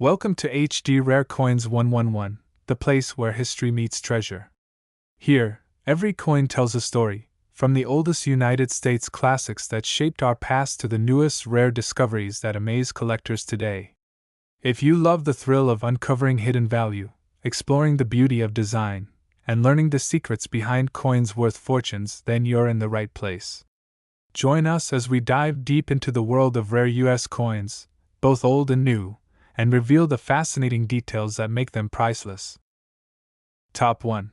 Welcome to HD Rare Coins 111, the place where history meets treasure. Here, every coin tells a story, from the oldest United States classics that shaped our past to the newest rare discoveries that amaze collectors today. If you love the thrill of uncovering hidden value, exploring the beauty of design, and learning the secrets behind coins worth fortunes, then you're in the right place. Join us as we dive deep into the world of rare U.S. coins, both old and new, and reveal the fascinating details that make them priceless. Top 1.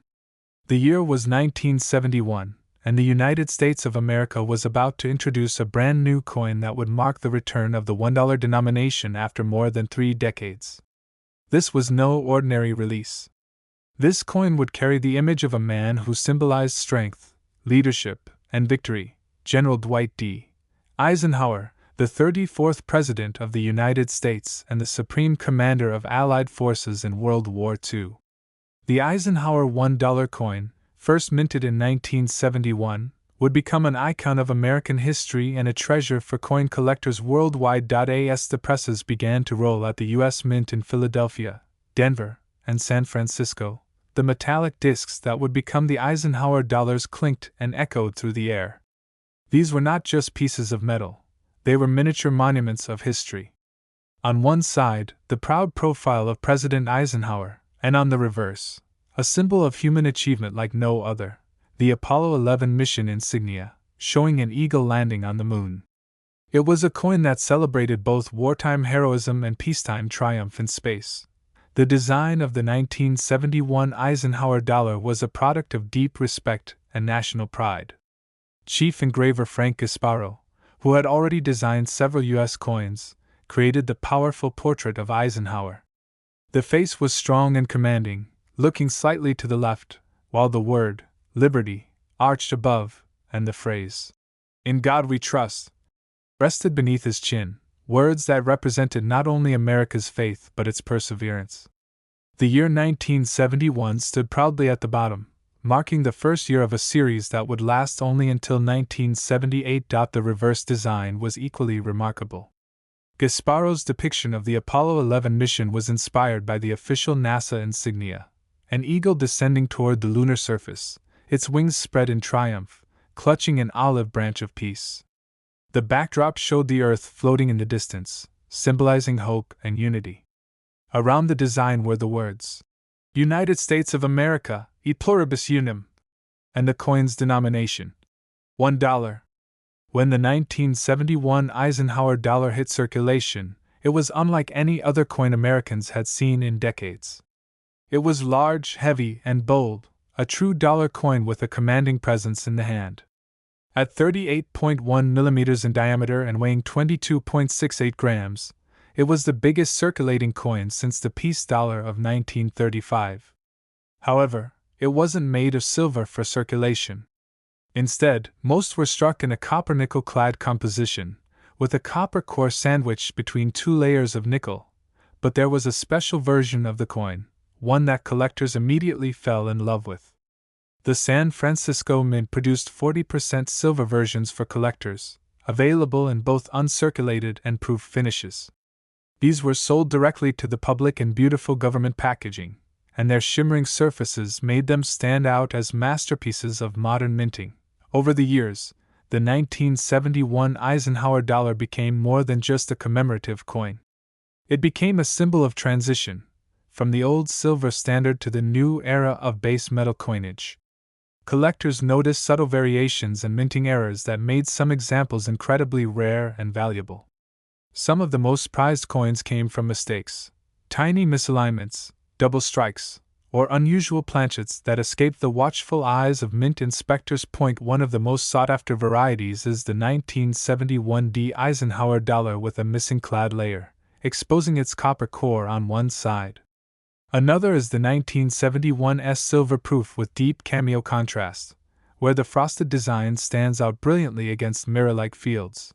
The year was 1971, and the United States of America was about to introduce a brand new coin that would mark the return of the $1 denomination after more than 3 decades. This was no ordinary release. This coin would carry the image of a man who symbolized strength, leadership, and victory, General Dwight D. Eisenhower, the 34th President of the United States and the Supreme Commander of Allied forces in World War II. The Eisenhower $1 coin, first minted in 1971, would become an icon of American history and a treasure for coin collectors worldwide. As the presses began to roll at the U.S. Mint in Philadelphia, Denver, and San Francisco, the metallic discs that would become the Eisenhower Dollars clinked and echoed through the air. These were not just pieces of metal, they were miniature monuments of history. On one side, the proud profile of President Eisenhower, and on the reverse, a symbol of human achievement like no other, the Apollo 11 mission insignia, showing an eagle landing on the moon. It was a coin that celebrated both wartime heroism and peacetime triumph in space. The design of the 1971 Eisenhower Dollar was a product of deep respect and national pride. Chief engraver Frank Gasparo, who had already designed several U.S. coins, created the powerful portrait of Eisenhower. The face was strong and commanding, looking slightly to the left, while the word, Liberty, arched above, and the phrase, "In God We Trust," rested beneath his chin, words that represented not only America's faith but its perseverance. The year 1971 stood proudly at the bottom, marking the first year of a series that would last only until 1978. The reverse design was equally remarkable. Gasparo's depiction of the Apollo 11 mission was inspired by the official NASA insignia, an eagle descending toward the lunar surface, its wings spread in triumph, clutching an olive branch of peace. The backdrop showed the Earth floating in the distance, symbolizing hope and unity. Around the design were the words, "United States of America, e pluribus unum," and the coin's denomination, $1. When the 1971 Eisenhower Dollar hit circulation, it was unlike any other coin Americans had seen in decades. It was large, heavy, and bold, a true dollar coin with a commanding presence in the hand. At 38.1 millimeters in diameter and weighing 22.68 grams, it was the biggest circulating coin since the peace dollar of 1935. However, it wasn't made of silver for circulation. Instead, most were struck in a copper-nickel-clad composition, with a copper core sandwiched between 2 layers of nickel. But there was a special version of the coin, one that collectors immediately fell in love with. The San Francisco Mint produced 40% silver versions for collectors, available in both uncirculated and proof finishes. These were sold directly to the public in beautiful government packaging, and their shimmering surfaces made them stand out as masterpieces of modern minting. Over the years, the 1971 Eisenhower Dollar became more than just a commemorative coin. It became a symbol of transition, from the old silver standard to the new era of base metal coinage. Collectors noticed subtle variations and minting errors that made some examples incredibly rare and valuable. Some of the most prized coins came from mistakes, tiny misalignments, double strikes, or unusual planchets that escaped the watchful eyes of mint inspectors. One of the most sought-after varieties is the 1971 D Eisenhower Dollar with a missing clad layer, exposing its copper core on one side. Another is the 1971 S Silver Proof with deep cameo contrast, where the frosted design stands out brilliantly against mirror-like fields.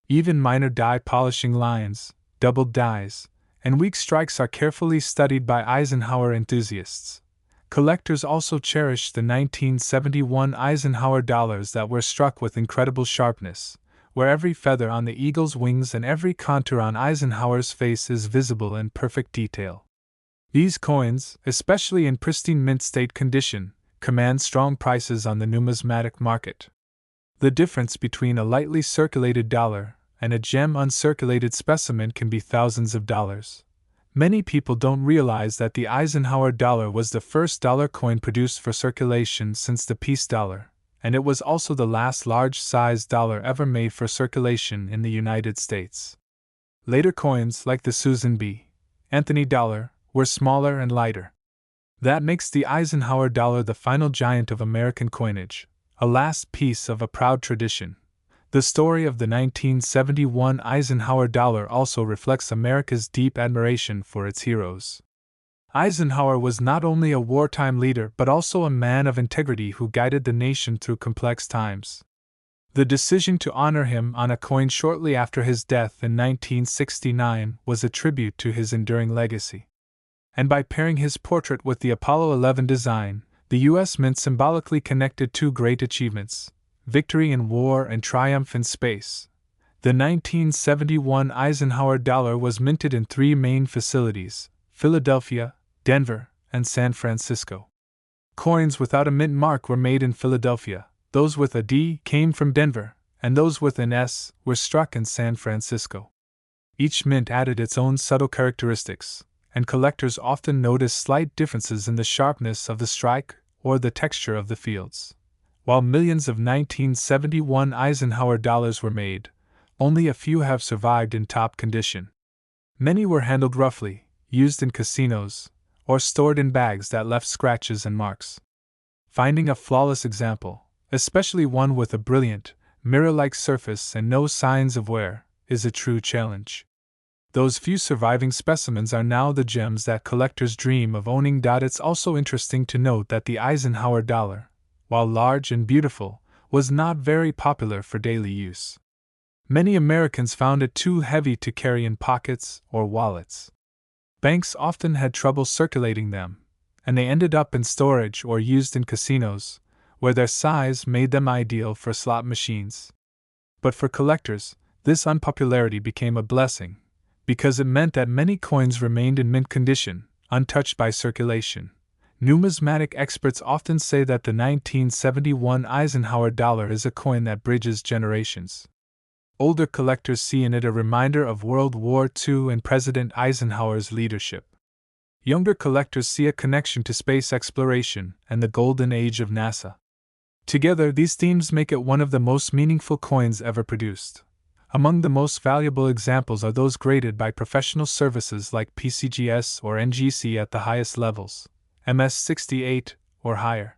Even minor die polishing lines, doubled dies, and weak strikes are carefully studied by Eisenhower enthusiasts. Collectors also cherish the 1971 Eisenhower Dollars that were struck with incredible sharpness, where every feather on the eagle's wings and every contour on Eisenhower's face is visible in perfect detail. These coins, especially in pristine mint state condition, command strong prices on the numismatic market. The difference between a lightly circulated dollar and a gem uncirculated specimen can be thousands of dollars. Many people don't realize that the Eisenhower dollar was the first dollar coin produced for circulation since the peace dollar, and it was also the last large-sized dollar ever made for circulation in the United States. Later coins, like the Susan B. Anthony dollar, were smaller and lighter. That makes the Eisenhower dollar the final giant of American coinage, a last piece of a proud tradition. The story of the 1971 Eisenhower dollar also reflects America's deep admiration for its heroes. Eisenhower was not only a wartime leader but also a man of integrity who guided the nation through complex times. The decision to honor him on a coin shortly after his death in 1969 was a tribute to his enduring legacy. And by pairing his portrait with the Apollo 11 design, the U.S. Mint symbolically connected two great achievements: victory in war and triumph in space. The 1971 Eisenhower dollar was minted in three main facilities: Philadelphia, Denver, and San Francisco. Coins without a mint mark were made in Philadelphia, those with a D came from Denver, and those with an S were struck in San Francisco. Each mint added its own subtle characteristics, and collectors often notice slight differences in the sharpness of the strike or the texture of the fields. While millions of 1971 Eisenhower dollars were made, only a few have survived in top condition. Many were handled roughly, used in casinos, or stored in bags that left scratches and marks. Finding a flawless example, especially one with a brilliant, mirror-like surface and no signs of wear, is a true challenge. Those few surviving specimens are now the gems that collectors dream of owning. It's also interesting to note that the Eisenhower dollar, while large and beautiful, was not very popular for daily use. Many Americans found it too heavy to carry in pockets or wallets. Banks often had trouble circulating them, and they ended up in storage or used in casinos, where their size made them ideal for slot machines. But for collectors, this unpopularity became a blessing, because it meant that many coins remained in mint condition, untouched by circulation. Numismatic experts often say that the 1971 Eisenhower dollar is a coin that bridges generations. Older collectors see in it a reminder of World War II and President Eisenhower's leadership. Younger collectors see a connection to space exploration and the golden age of NASA. Together, these themes make it one of the most meaningful coins ever produced. Among the most valuable examples are those graded by professional services like PCGS or NGC at the highest levels, MS-68 or higher.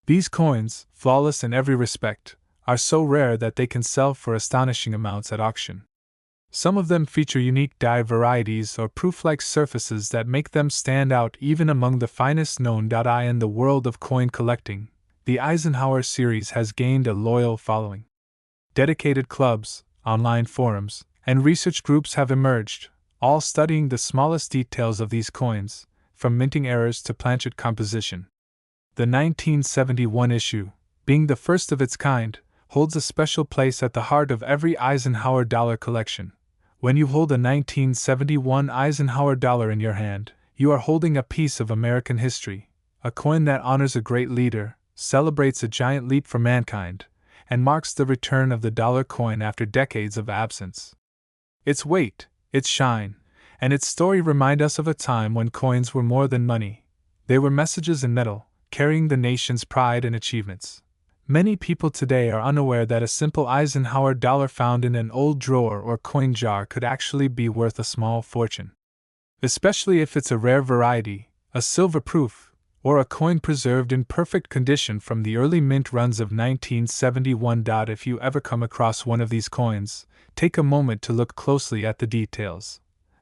These coins, flawless in every respect, are so rare that they can sell for astonishing amounts at auction. Some of them feature unique die varieties or proof-like surfaces that make them stand out even among the finest known. In the world of coin collecting, the Eisenhower series has gained a loyal following. Dedicated clubs, online forums, and research groups have emerged, all studying the smallest details of these coins, from minting errors to planchet composition. The 1971 issue, being the first of its kind, holds a special place at the heart of every Eisenhower dollar collection. When you hold a 1971 Eisenhower dollar in your hand, you are holding a piece of American history, a coin that honors a great leader, celebrates a giant leap for mankind, and marks the return of the dollar coin after decades of absence. Its weight, its shine, and its story remind us of a time when coins were more than money. They were messages in metal, carrying the nation's pride and achievements. Many people today are unaware that a simple Eisenhower dollar found in an old drawer or coin jar could actually be worth a small fortune. Especially if it's a rare variety, a silver proof, or a coin preserved in perfect condition from the early mint runs of 1971. If you ever come across one of these coins, take a moment to look closely at the details.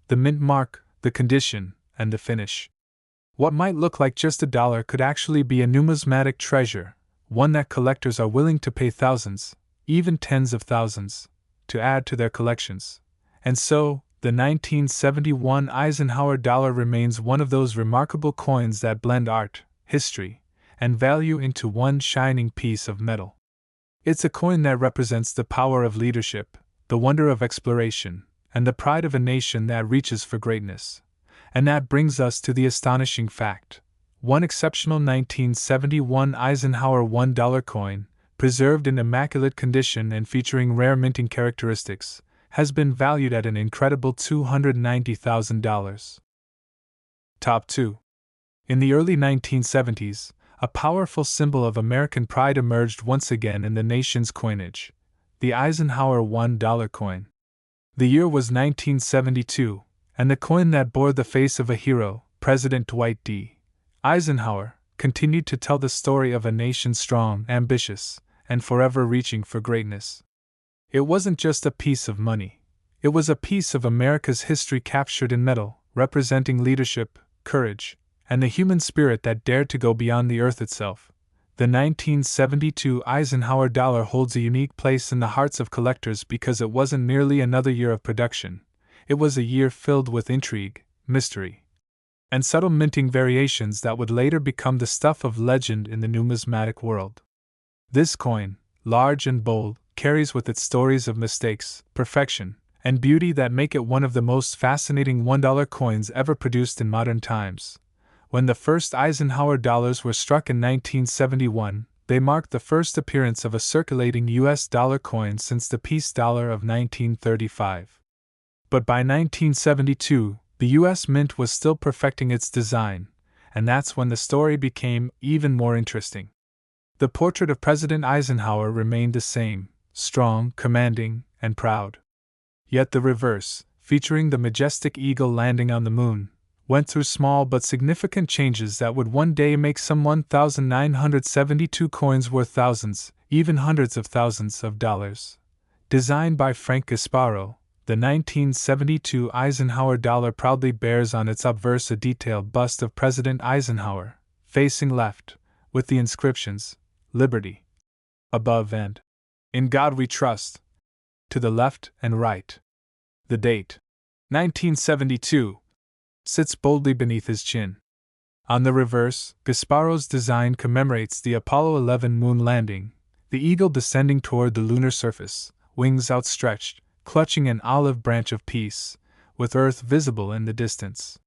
The mint mark, the condition, and the finish. What might look like just a dollar could actually be a numismatic treasure, one that collectors are willing to pay thousands, even tens of thousands, to add to their collections. And so, the 1971 Eisenhower dollar remains one of those remarkable coins that blend art, history, and value into one shining piece of metal. It's a coin that represents the power of leadership, the wonder of exploration, and the pride of a nation that reaches for greatness. And that brings us to the astonishing fact. One exceptional 1971 Eisenhower $1 coin, preserved in immaculate condition and featuring rare minting characteristics, has been valued at an incredible $290,000. Top 2. In the early 1970s, a powerful symbol of American pride emerged once again in the nation's coinage: the Eisenhower $1 coin. The year was 1972, and the coin that bore the face of a hero, President Dwight D. Eisenhower, continued to tell the story of a nation strong, ambitious, and forever reaching for greatness. It wasn't just a piece of money. It was a piece of America's history captured in metal, representing leadership, courage, and the human spirit that dared to go beyond the earth itself. The 1972 Eisenhower Dollar holds a unique place in the hearts of collectors because it wasn't merely another year of production. It was a year filled with intrigue, mystery, and subtle minting variations that would later become the stuff of legend in the numismatic world. This coin, large and bold, carries with it stories of mistakes, perfection, and beauty that make it one of the most fascinating $1 coins ever produced in modern times. When the first Eisenhower dollars were struck in 1971, they marked the first appearance of a circulating U.S. dollar coin since the peace dollar of 1935. But by 1972, the U.S. Mint was still perfecting its design, and that's when the story became even more interesting. The portrait of President Eisenhower remained the same: strong, commanding, and proud. Yet the reverse, featuring the majestic eagle landing on the moon, went through small but significant changes that would one day make some 1,972 coins worth thousands, even hundreds of thousands of dollars. Designed by Frank Gasparo, the 1972 Eisenhower dollar proudly bears on its obverse a detailed bust of President Eisenhower, facing left, with the inscriptions, "Liberty," above, and "In God We Trust," to the left and right. The date, 1972, sits boldly beneath his chin. On the reverse, Gasparo's design commemorates the Apollo 11 moon landing, the eagle descending toward the lunar surface, wings outstretched, clutching an olive branch of peace, with Earth visible in the distance.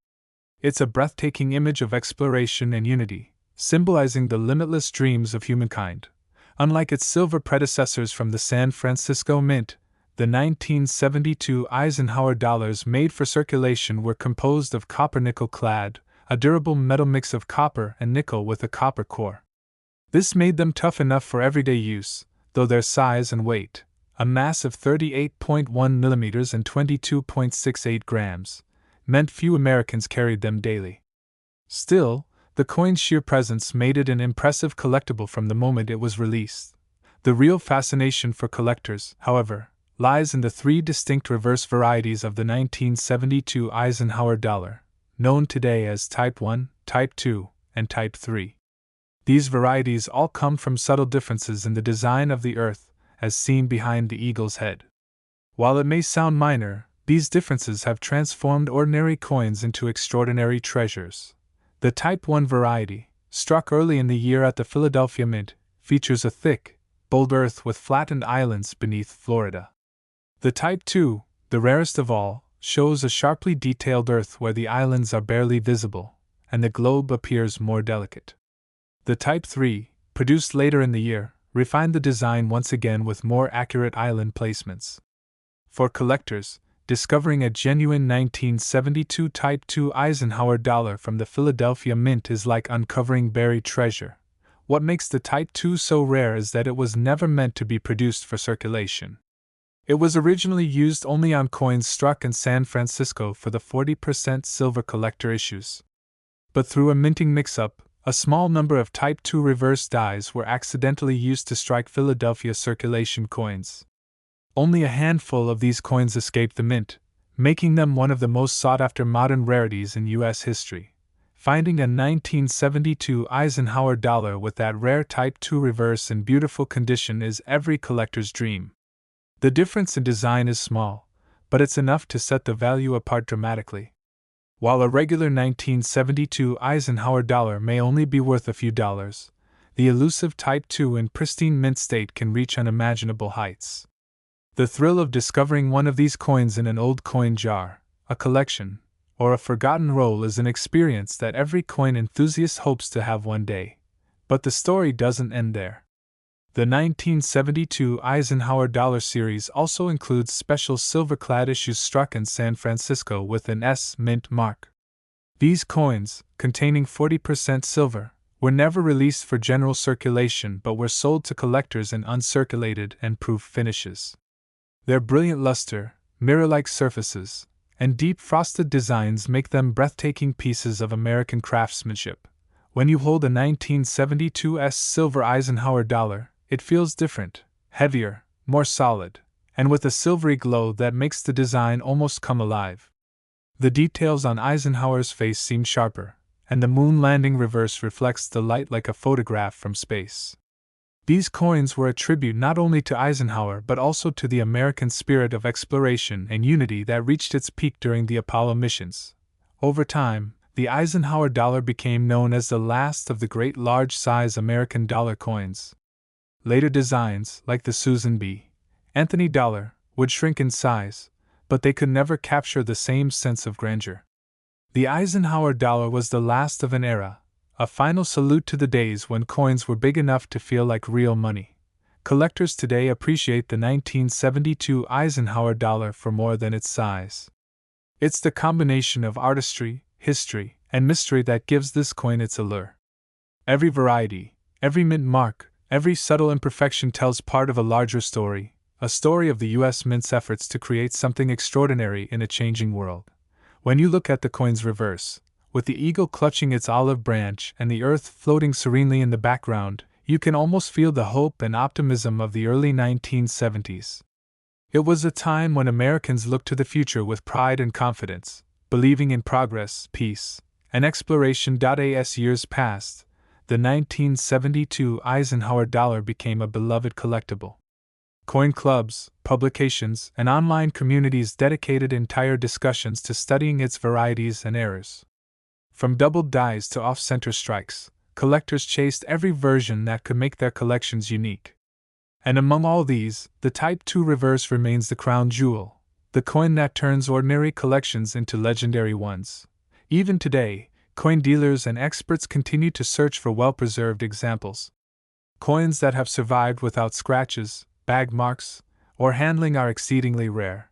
It's a breathtaking image of exploration and unity, symbolizing the limitless dreams of humankind. Unlike its silver predecessors from the San Francisco Mint, the 1972 Eisenhower dollars made for circulation were composed of copper-nickel clad, a durable metal mix of copper and nickel with a copper core. This made them tough enough for everyday use, though their size and weight, a massive 38.1 mm and 22.68 grams, meant few Americans carried them daily. Still, the coin's sheer presence made it an impressive collectible from the moment it was released. The real fascination for collectors, however, lies in the three distinct reverse varieties of the 1972 Eisenhower dollar, known today as Type 1, Type 2, and Type 3. These varieties all come from subtle differences in the design of the Earth, as seen behind the eagle's head. While it may sound minor, these differences have transformed ordinary coins into extraordinary treasures. The Type 1 variety, struck early in the year at the Philadelphia Mint, features a thick, bold earth with flattened islands beneath Florida. The Type 2, the rarest of all, shows a sharply detailed earth where the islands are barely visible, and the globe appears more delicate. The Type 3, produced later in the year, refined the design once again with more accurate island placements. For collectors, discovering a genuine 1972 Type 2 Eisenhower dollar from the Philadelphia Mint is like uncovering buried treasure. What makes the Type 2 so rare is that it was never meant to be produced for circulation. It was originally used only on coins struck in San Francisco for the 40% silver collector issues. But through a minting mix-up, a small number of Type 2 reverse dies were accidentally used to strike Philadelphia circulation coins. Only a handful of these coins escaped the mint, making them one of the most sought-after modern rarities in U.S. history. Finding a 1972 Eisenhower dollar with that rare Type 2 reverse in beautiful condition is every collector's dream. The difference in design is small, but it's enough to set the value apart dramatically. While a regular 1972 Eisenhower dollar may only be worth a few dollars, the elusive Type II in pristine mint state can reach unimaginable heights. The thrill of discovering one of these coins in an old coin jar, a collection, or a forgotten roll is an experience that every coin enthusiast hopes to have one day. But the story doesn't end there. The 1972 Eisenhower Dollar series also includes special silver-clad issues struck in San Francisco with an S mint mark. These coins, containing 40% silver, were never released for general circulation but were sold to collectors in uncirculated and proof finishes. Their brilliant luster, mirror-like surfaces, and deep frosted designs make them breathtaking pieces of American craftsmanship. When you hold a 1972 silver Eisenhower dollar, it feels different, heavier, more solid, and with a silvery glow that makes the design almost come alive. The details on Eisenhower's face seem sharper, and the moon landing reverse reflects the light like a photograph from space. These coins were a tribute not only to Eisenhower but also to the American spirit of exploration and unity that reached its peak during the Apollo missions. Over time, the Eisenhower dollar became known as the last of the great large-size American dollar coins. Later designs, like the Susan B. Anthony dollar, would shrink in size, but they could never capture the same sense of grandeur. The Eisenhower dollar was the last of an era, a final salute to the days when coins were big enough to feel like real money. Collectors today appreciate the 1972 Eisenhower dollar for more than its size. It's the combination of artistry, history, and mystery that gives this coin its allure. Every variety, every mint mark, every subtle imperfection tells part of a larger story, a story of the U.S. Mint's efforts to create something extraordinary in a changing world. When you look at the coin's reverse, with the eagle clutching its olive branch and the earth floating serenely in the background, you can almost feel the hope and optimism of the early 1970s. It was a time when Americans looked to the future with pride and confidence, believing in progress, peace, and exploration. As years passed, the 1972 Eisenhower dollar became a beloved collectible. Coin clubs, publications, and online communities dedicated entire discussions to studying its varieties and errors. From doubled dies to off-center strikes, collectors chased every version that could make their collections unique. And among all these, the Type II reverse remains the crown jewel, the coin that turns ordinary collections into legendary ones. Even today, coin dealers and experts continue to search for well-preserved examples. Coins that have survived without scratches, bag marks, or handling are exceedingly rare.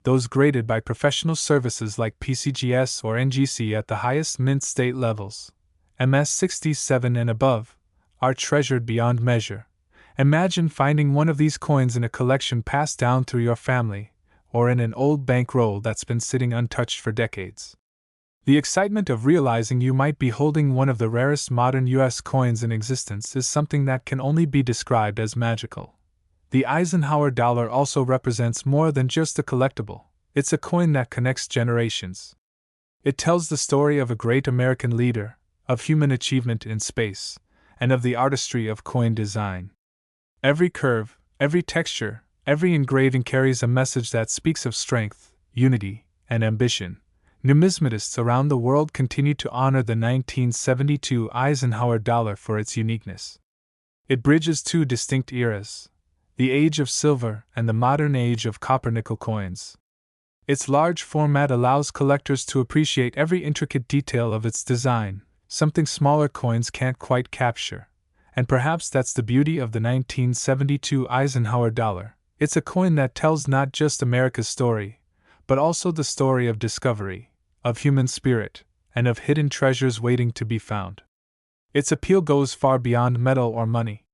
Those graded by professional services like PCGS or NGC at the highest mint state levels, MS67 and above, are treasured beyond measure. Imagine finding one of these coins in a collection passed down through your family, or in an old bankroll that's been sitting untouched for decades. The excitement of realizing you might be holding one of the rarest modern U.S. coins in existence is something that can only be described as magical. The Eisenhower dollar also represents more than just a collectible. It's a coin that connects generations. It tells the story of a great American leader, of human achievement in space, and of the artistry of coin design. Every curve, every texture, every engraving carries a message that speaks of strength, unity, and ambition. Numismatists around the world continue to honor the 1972 Eisenhower dollar for its uniqueness. It bridges two distinct eras, the age of silver and the modern age of copper-nickel coins. Its large format allows collectors to appreciate every intricate detail of its design, something smaller coins can't quite capture. And perhaps that's the beauty of the 1972 Eisenhower dollar. It's a coin that tells not just America's story, but also the story of discovery, of human spirit, and of hidden treasures waiting to be found. Its appeal goes far beyond metal or money.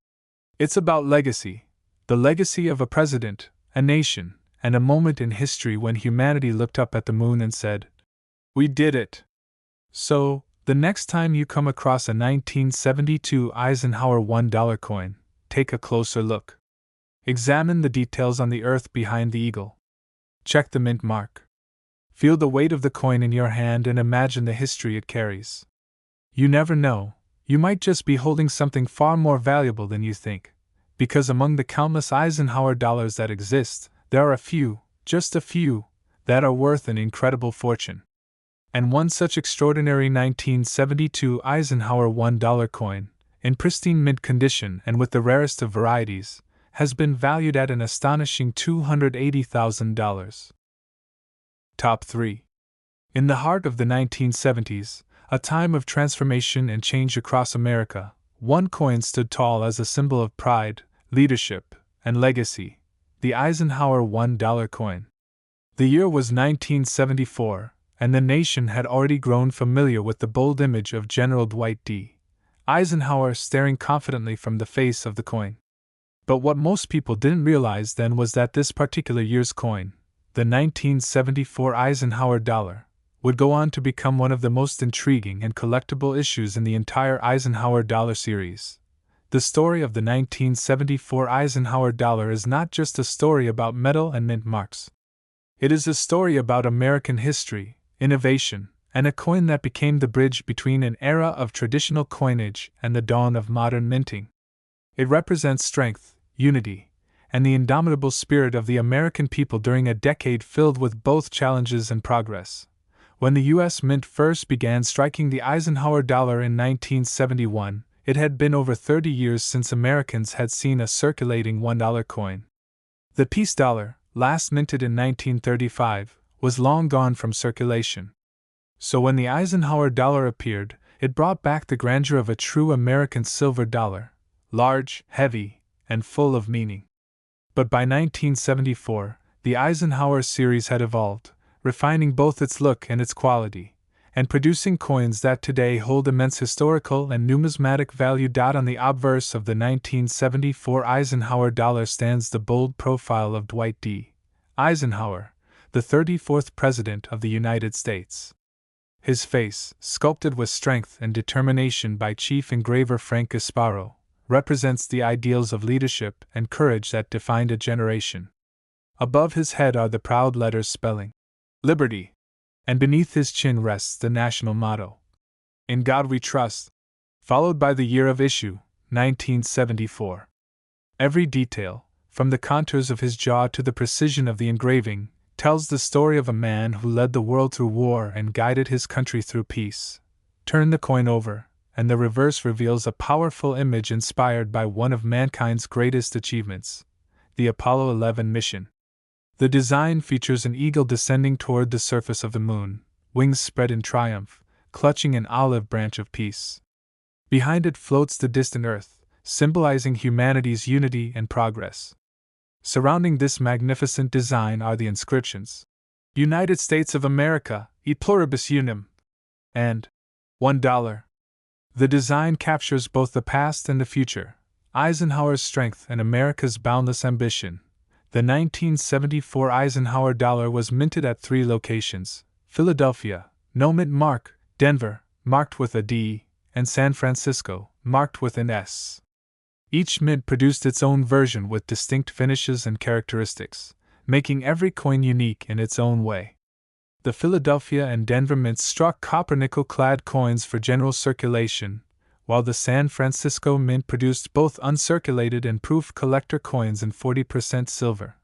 It's about legacy, the legacy of a president, a nation, and a moment in history when humanity looked up at the moon and said, "We did it." So, the next time you come across a 1972 Eisenhower $1 coin, take a closer look. Examine the details on the earth behind the eagle. Check the mint mark. Feel the weight of the coin in your hand and imagine the history it carries. You never know, you might just be holding something far more valuable than you think, because among the countless Eisenhower dollars that exist, there are a few, just a few, that are worth an incredible fortune. And one such extraordinary 1972 Eisenhower $1 coin in pristine mint condition and with the rarest of varieties, has been valued at an astonishing $280,000. Top 3. In the heart of the 1970s, a time of transformation and change across America, one coin stood tall as a symbol of pride, leadership, and legacy: the Eisenhower $1 coin. The year was 1974, and the nation had already grown familiar with the bold image of General Dwight D. Eisenhower staring confidently from the face of the coin. But what most people didn't realize then was that this particular year's coin, the 1974 Eisenhower Dollar, would go on to become one of the most intriguing and collectible issues in the entire Eisenhower Dollar series. The story of the 1974 Eisenhower Dollar is not just a story about metal and mint marks. It is a story about American history, innovation, and a coin that became the bridge between an era of traditional coinage and the dawn of modern minting. It represents strength, unity, and the indomitable spirit of the American people during a decade filled with both challenges and progress. When the U.S. Mint first began striking the Eisenhower dollar in 1971, it had been over 30 years since Americans had seen a circulating $1 coin. The peace dollar, last minted in 1935, was long gone from circulation. So when the Eisenhower dollar appeared, it brought back the grandeur of a true American silver dollar, large, heavy, and full of meaning. But by 1974, the Eisenhower series had evolved, refining both its look and its quality, and producing coins that today hold immense historical and numismatic value. On the obverse of the 1974 Eisenhower dollar stands the bold profile of Dwight D. Eisenhower, the 34th President of the United States. His face, sculpted with strength and determination by Chief Engraver Frank Gasparo, represents the ideals of leadership and courage that defined a generation. Above his head are the proud letters spelling Liberty, and beneath his chin rests the national motto, In God We Trust, followed by the year of issue, 1974. Every detail, from the contours of his jaw to the precision of the engraving, tells the story of a man who led the world through war and guided his country through peace. Turn the coin over, and the reverse reveals a powerful image inspired by one of mankind's greatest achievements, the Apollo 11 mission. The design features an eagle descending toward the surface of the moon, wings spread in triumph, clutching an olive branch of peace. Behind it floats the distant Earth, symbolizing humanity's unity and progress. Surrounding this magnificent design are the inscriptions: United States of America, et pluribus unum, and $1. The design captures both the past and the future, Eisenhower's strength and America's boundless ambition. The 1974 Eisenhower dollar was minted at 3 locations: Philadelphia, no mint mark; Denver, marked with a D; and San Francisco, marked with an S. Each mint produced its own version with distinct finishes and characteristics, making every coin unique in its own way. The Philadelphia and Denver mints struck copper-nickel-clad coins for general circulation, while the San Francisco mint produced both uncirculated and proof collector coins in 40% silver.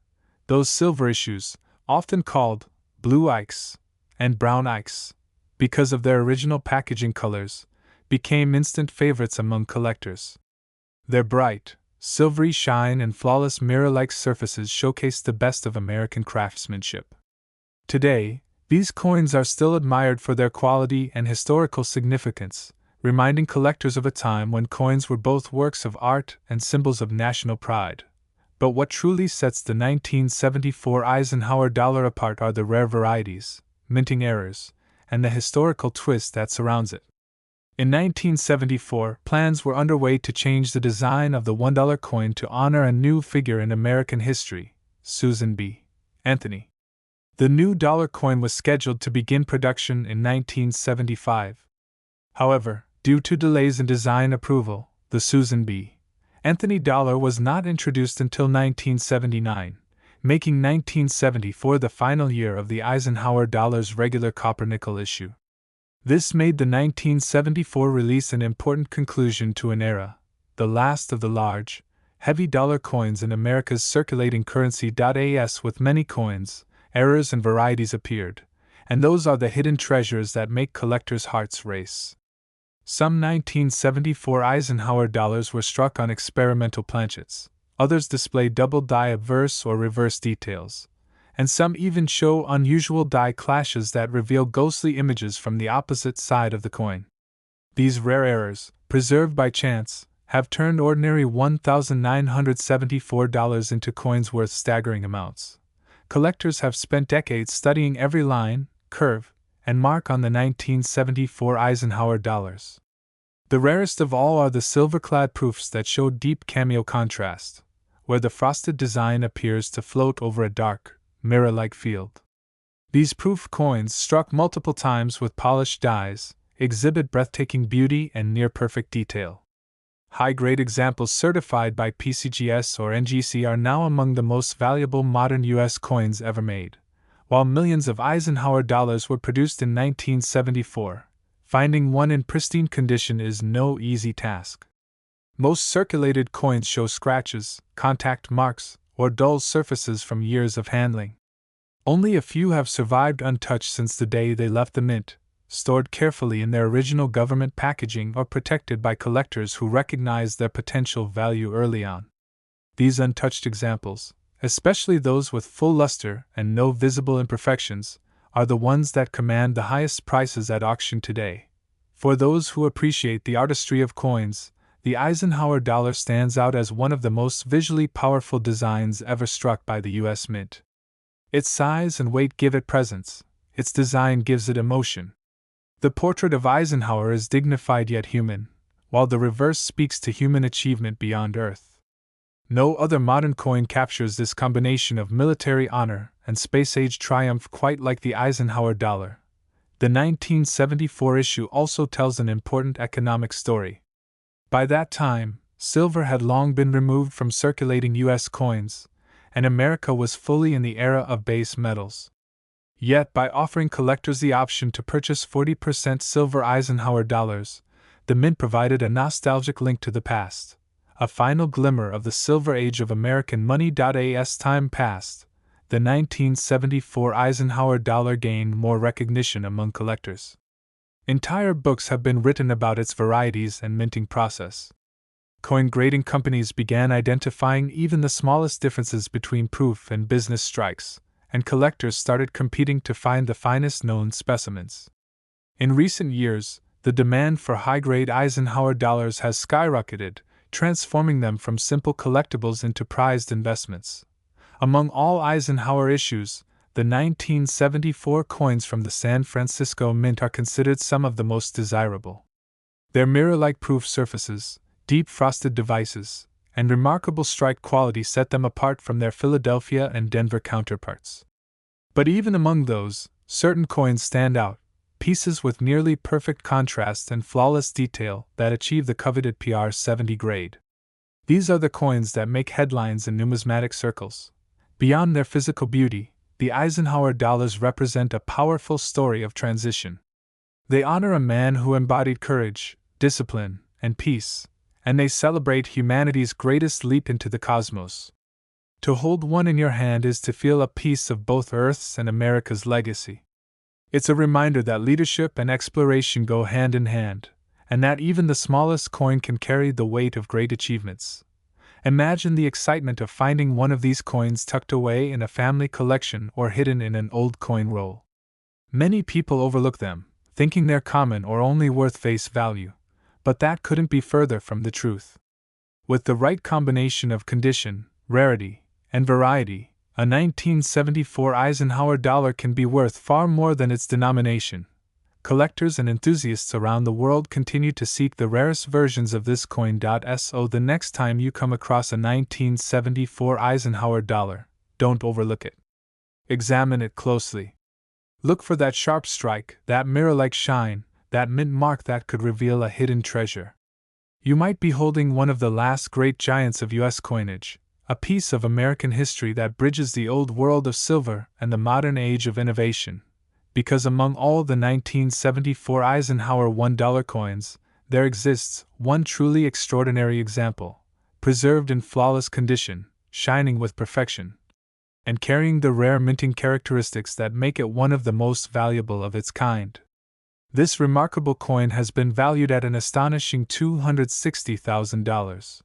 Those silver issues, often called blue ikes and brown ikes, because of their original packaging colors, became instant favorites among collectors. Their bright, silvery shine and flawless mirror-like surfaces showcased the best of American craftsmanship. Today, these coins are still admired for their quality and historical significance, reminding collectors of a time when coins were both works of art and symbols of national pride. But what truly sets the 1974 Eisenhower dollar apart are the rare varieties, minting errors, and the historical twist that surrounds it. In 1974, plans were underway to change the design of the $1 coin to honor a new figure in American history, Susan B. Anthony. The new dollar coin was scheduled to begin production in 1975. However, due to delays in design approval, the Susan B. Anthony dollar was not introduced until 1979, making 1974 the final year of the Eisenhower dollar's regular copper-nickel issue. This made the 1974 release an important conclusion to an era, the last of the large, heavy dollar coins in America's circulating currency. As with many coins, errors and varieties appeared, and those are the hidden treasures that make collectors' hearts race. Some 1974 Eisenhower dollars were struck on experimental planchets, others display double die obverse or reverse details, and some even show unusual die clashes that reveal ghostly images from the opposite side of the coin. These rare errors, preserved by chance, have turned ordinary $1,974 into coins worth staggering amounts. Collectors have spent decades studying every line, curve, and mark on the 1974 Eisenhower dollars. The rarest of all are the silver-clad proofs that show deep cameo contrast, where the frosted design appears to float over a dark, mirror-like field. These proof coins, struck multiple times with polished dies, exhibit breathtaking beauty and near-perfect detail. High-grade examples certified by PCGS or NGC are now among the most valuable modern U.S. coins ever made. While millions of Eisenhower dollars were produced in 1974, finding one in pristine condition is no easy task. Most circulated coins show scratches, contact marks, or dull surfaces from years of handling. Only a few have survived untouched since the day they left the mint, stored carefully in their original government packaging or protected by collectors who recognized their potential value early on. These untouched examples, especially those with full luster and no visible imperfections, are the ones that command the highest prices at auction today. For those who appreciate the artistry of coins, the Eisenhower dollar stands out as one of the most visually powerful designs ever struck by the U.S. Mint. Its size and weight give it presence, its design gives it emotion. The portrait of Eisenhower is dignified yet human, while the reverse speaks to human achievement beyond earth. No other modern coin captures this combination of military honor and space-age triumph quite like the Eisenhower dollar. The 1974 issue also tells an important economic story. By that time, silver had long been removed from circulating U.S. coins, and America was fully in the era of base metals. Yet, by offering collectors the option to purchase 40% silver Eisenhower dollars, the mint provided a nostalgic link to the past, a final glimmer of the silver age of American money. As time passed, the 1974 Eisenhower dollar gained more recognition among collectors. Entire books have been written about its varieties and minting process. Coin grading companies began identifying even the smallest differences between proof and business strikes, and collectors started competing to find the finest known specimens. In recent years, the demand for high-grade Eisenhower dollars has skyrocketed, transforming them from simple collectibles into prized investments. Among all Eisenhower issues, the 1974 coins from the San Francisco Mint are considered some of the most desirable. Their mirror-like proof surfaces, deep frosted devices, and remarkable strike quality set them apart from their Philadelphia and Denver counterparts. But even among those, certain coins stand out, pieces with nearly perfect contrast and flawless detail that achieve the coveted PR 70 grade. These are the coins that make headlines in numismatic circles. Beyond their physical beauty, the Eisenhower dollars represent a powerful story of transition. They honor a man who embodied courage, discipline, and peace, and they celebrate humanity's greatest leap into the cosmos. To hold one in your hand is to feel a piece of both Earth's and America's legacy. It's a reminder that leadership and exploration go hand in hand, and that even the smallest coin can carry the weight of great achievements. Imagine the excitement of finding one of these coins tucked away in a family collection or hidden in an old coin roll. Many people overlook them, thinking they're common or only worth face value, but that couldn't be further from the truth. With the right combination of condition, rarity, and variety, a 1974 Eisenhower dollar can be worth far more than its denomination. Collectors and enthusiasts around the world continue to seek the rarest versions of this coin. So the next time you come across a 1974 Eisenhower dollar, don't overlook it. Examine it closely. Look for that sharp strike, that mirror-like shine, that mint mark that could reveal a hidden treasure. You might be holding one of the last great giants of U.S. coinage, a piece of American history that bridges the old world of silver and the modern age of innovation. Because among all the 1974 Eisenhower $1 coins, there exists one truly extraordinary example, preserved in flawless condition, shining with perfection, and carrying the rare minting characteristics that make it one of the most valuable of its kind. This remarkable coin has been valued at an astonishing $260,000.